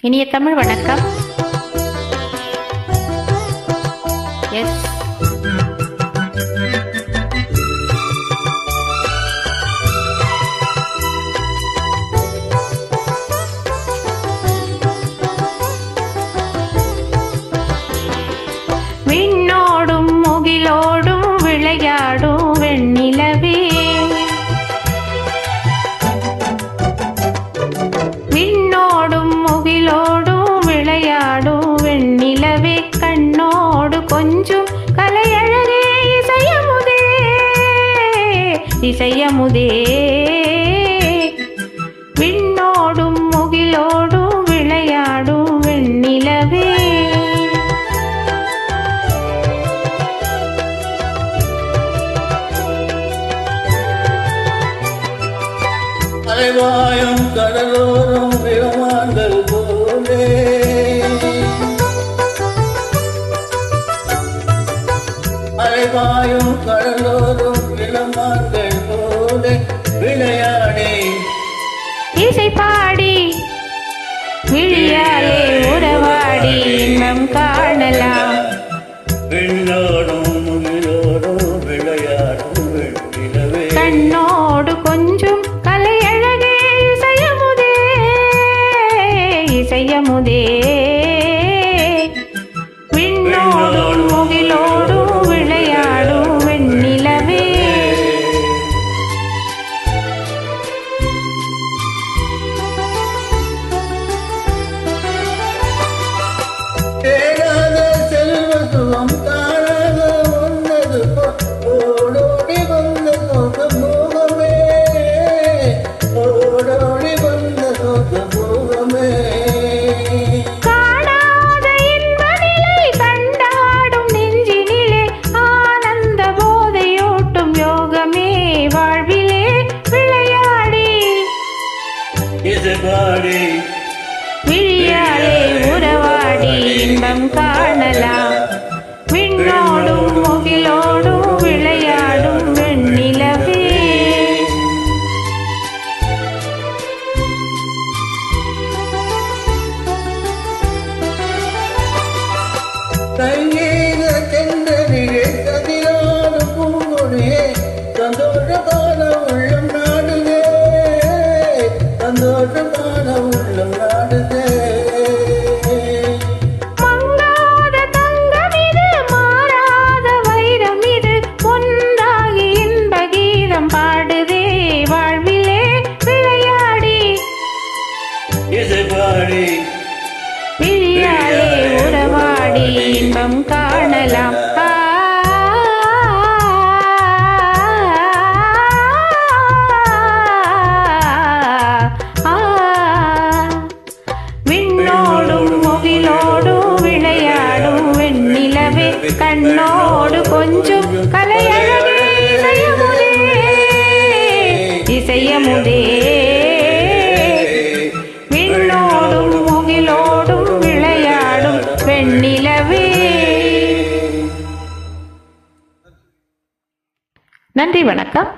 இனிய தமிழ் வணக்கம். எஸ், விண்ணோடும் முகிலோடும் விளையாடும் வெண்ணிலவே, விண்ணோடும் முகிலோடும் விளையாடும் வெண்ணிலவே, கண்ணோடு கொஞ்சம் கலையழகே இசையமுதே, இசையமுதே. விண்ணோடும் முகிலோடும் விளையாடும் வெண்ணிலவே, அலைவாயும் கடலோரம் விமானங்கள் போலே, அலைவாயும் கடலோரம் விமானங்கள் போலே விளையாடி இசை பாடி விழியாலே உறவாடி இன்பம் காணலாம். விண்ணோடும் முகிலோடும் விளையாடும் வெண்ணிலவே, கண்ணோடு கொஞ்சம் கலையழகே இசையமுதே, இசையமுதே. விண்ணோடும் முகிலோடும் விளையாடும் வெண்ணிலவே, தேடாத செல்வ சுகம் காணாத உன்னது ஓடோடி வந்த சொந்த போகமே, ஓடோடி வந்த சொந்த போகமே. காணாத இன்ப நிலை கண்டாடும் நெஞ்சினிலே, ஆனந்த போதையூட்டும் யோகமே வாழ்விலே விளையாடி இசைபாடி விழியாலே உறவாடி இன்பம் காணலாம். விண்ணோடும் முகிலோடும் விளையாடும் வெண்ணிலவே, சங்கீத செந்தனிலே கதிரான பூங்கொடியே, சந்தோஷமான உள்ளம் நாடுதே, சந்தோஷமான உள்ளம் நாடுதே. மங்காத தங்கமிது மாறாத வைரமிது, ஒன்றாகி இன்ப கீதம் பாடுதே வாழ்விலே விளையாடி இசைபாடி விழியாலே உறவாடி இன்பம் காணலாம். விண்ணோடும் முகிலோடும் விளையாடும் வெண்ணிலவே, கண்ணோடு கொஞ்சம் கலையழகே இசையமுதே, இசையமுதே. விண்ணோடும் முகிலோடும் விளையாடும் வெண்ணிலவே. நன்றி, வணக்கம்.